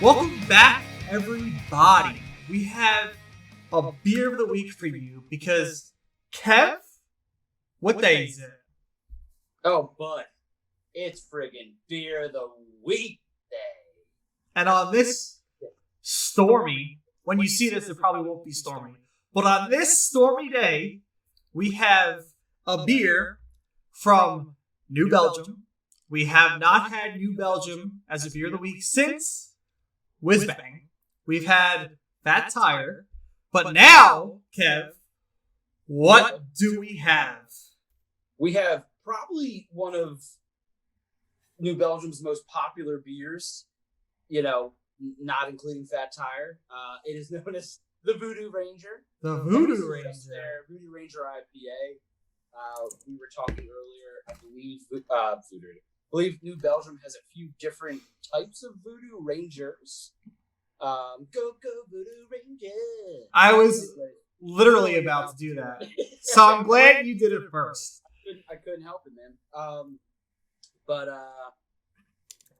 Welcome back, everybody. We have a beer of the week for you because, Kev, what day is it? Oh, bud, it's friggin' beer of the week day. And on this stormy, when you see this, it probably won't be stormy, but on this stormy day, we have a beer from New Belgium. We have not had New Belgium as a beer of the week since Whizbang. We've had Fat Tire, but now, Kev, what do we have? We have probably one of New Belgium's most popular beers, not including Fat Tire. It is known as the Voodoo Ranger. The Voodoo Ranger. Voodoo Ranger IPA. We were talking earlier, I believe New Belgium has a few different types of Voodoo Rangers. Go Voodoo Ranger! I was literally about to do that, so I'm glad you did it first. I couldn't help it, man. But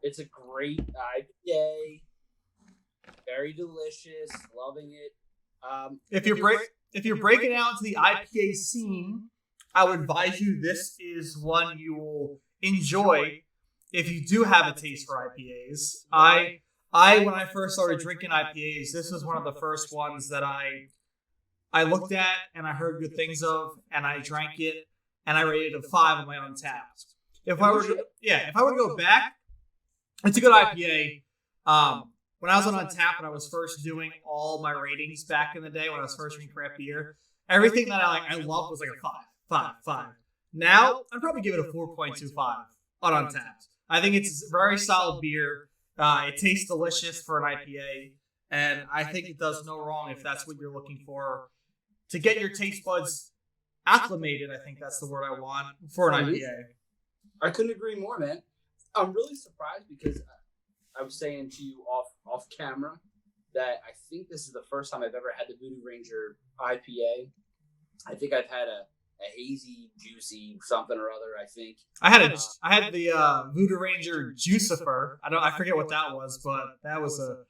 it's a great IPA, very delicious, loving it. If you're breaking out into the IPA scene, I would advise you this is one you will enjoy if you do have a taste for IPAs. I when I first started drinking IPAs, this was one of the first ones that I looked at and I heard good things of, and I drank it, and I rated it a 5 on my Untapped. If I were to go back, it's a good IPA. When I was on Untapped and I was first doing all my ratings back in the day when I was first drinking craft beer, everything that I loved was like a 5. Now I'd probably give it a 4.25 on Untapped. I think it's a very solid beer. It tastes delicious for an IPA, and I think it does no wrong if that's what you're looking for to get your taste buds acclimated. I think that's the word I want for an IPA. I couldn't agree more, man. I'm really surprised because I was saying to you off camera that I think this is the first time I've ever had the Voodoo Ranger IPA. I think I've had a hazy, juicy something or other. I think I had the Voodoo Ranger Juicifer. I forget what that was, but that was a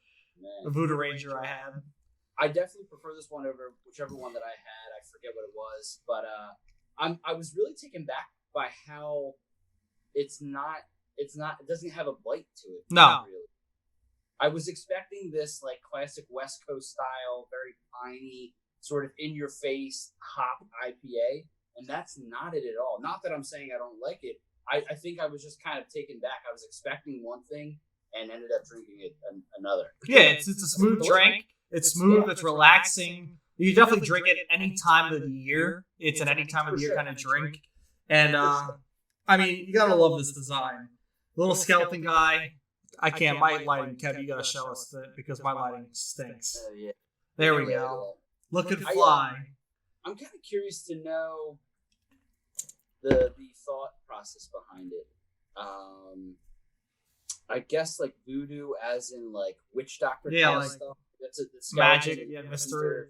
Voodoo Ranger I had. I definitely prefer this one over whichever one that I had. I forget what it was, but I was really taken back by how it doesn't have a bite to it. No, really. I was expecting this like classic West Coast style, very piney, sort of in your face hop IPA. And that's not it at all. Not that I'm saying I don't like it. I think I was just kind of taken back. I was expecting one thing and ended up drinking it another. Yeah, it's a smooth drink. It's smooth. It's relaxing. You definitely drink it any time of the year. It's an any time of the year kind of drink. And, I mean, you gotta love this design. Little skeleton guy. I can't. My lighting, Kevin, you gotta show us that because my lighting stinks. Yeah. There we go. Look and fly. I'm kind of curious to know the thought process behind it. I guess like voodoo, as in like witch doctor kind of stuff. That's magic, mystery.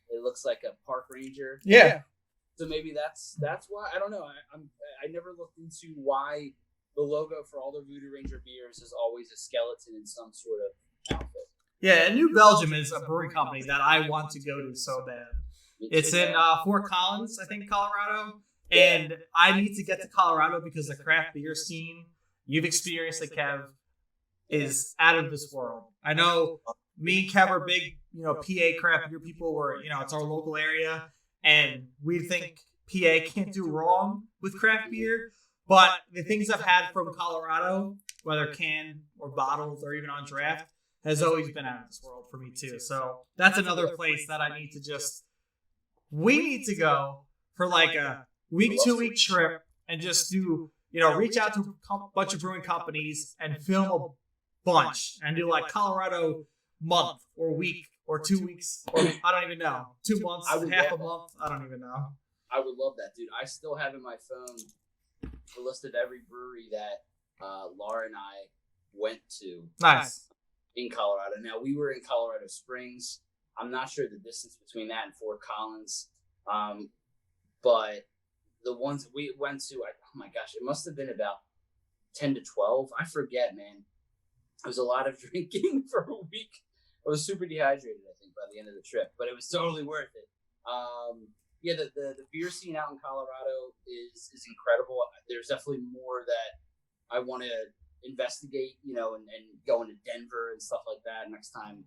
It looks like a park ranger. Yeah. So maybe that's why. I don't know. I never looked into why the logo for all the Voodoo Ranger beers is always a skeleton in some sort of outfit. Yeah, and New Belgium is a brewing company that I want to go to so bad. It's in Fort Collins, I think, Colorado. And I need to get to Colorado because the craft beer scene you've experienced at Kev is out of this world. I know me and Kev are big, PA craft beer people where, it's our local area. And we think PA can't do wrong with craft beer. But the things I've had from Colorado, whether canned or bottled or even on draft, has always been out of this world for me too. So that's another place that I need to we need to go for like a week, 2 week trip and just do, reach out to a bunch of brewing companies and film a bunch and do like Colorado month or week or 2 weeks or I don't even know, 2 months, half a month. I don't even know. I would love that, dude. I still have in my phone a list of every brewery that Laura and I went to. Nice. In Colorado. Now, we were in Colorado Springs. I'm not sure the distance between that and Fort Collins. But the ones that we went to, oh my gosh, it must have been about 10 to 12. I forget, man. It was a lot of drinking for a week. I was super dehydrated, I think, by the end of the trip, but it was totally worth it. Yeah, the beer scene out in Colorado is incredible. There's definitely more that I want to investigate, and going to Denver and stuff like that next time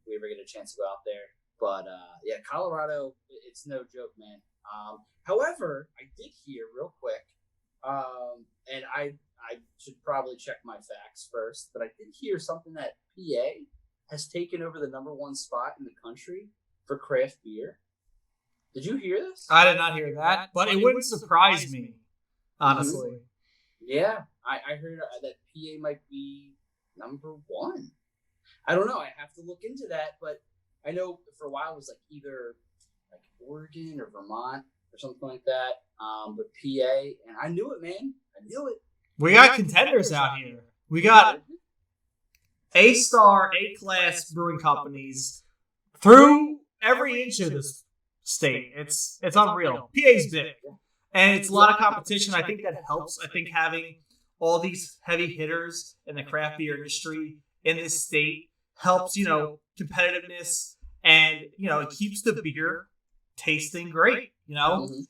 we ever get a chance to go out there. But yeah, Colorado, it's no joke, man. However, I did hear real quick, and I should probably check my facts first, but I did hear something that PA has taken over the #1 spot in the country for craft beer. Did you hear this? I did not hear that, but it wouldn't surprise me, honestly. Yeah, I heard that PA might be #1. I don't know. I have to look into that, but I know for a while it was like either like Oregon or Vermont or something like that. But PA, and I knew it, man. I knew it. We got contenders out here. We got A-star, A-class brewing companies through every inch of this state. It's unreal. PA's big. And it's a lot of competition. I think that helps. I think having all these heavy hitters in the craft beer industry in this state helps, competitiveness, and, it keeps the beer tasting great.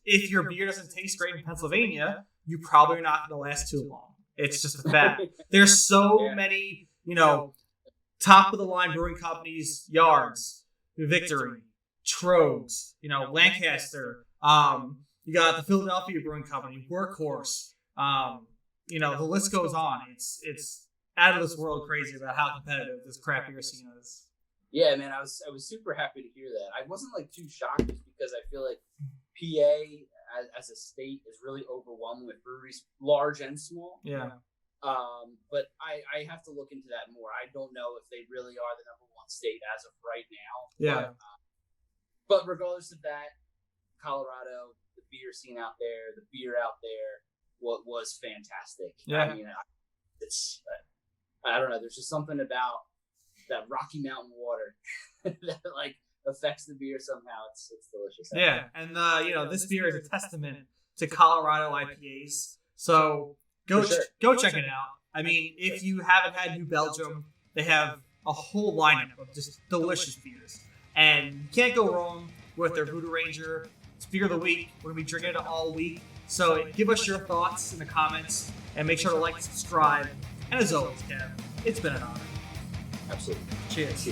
If your beer doesn't taste great in Pennsylvania, you probably are not going to last too long. It's just a fact. There's so many, top of the line brewing companies, Yards, Victory, Trogs, Lancaster. You got the Philadelphia Brewing Company, Workhorse. The list goes on. It's out of this world crazy about how competitive this craft beer scene is. Yeah, man, I was super happy to hear that. I wasn't too shocked just because I feel like PA as a state is really overwhelmed with breweries, large and small. Yeah. But I have to look into that more. I don't know if they really are the #1 state as of right now. Yeah. But regardless of that, Colorado, the beer scene out there, the beer out there, was fantastic. Yeah. I mean, I don't know. There's just something about that Rocky Mountain water that affects the beer somehow. It's delicious. Yeah, and this beer is a testament to Colorado IPAs. So go check it out. I mean, if you haven't had New Belgium, they have a whole lineup of just delicious beers, and you can't go wrong with their Voodoo Ranger. It's beer of the week. We're gonna be drinking it all week. So give us your thoughts in the comments, and make sure to like and subscribe. And as always, Kev, it's been an honor. Absolutely. Cheers.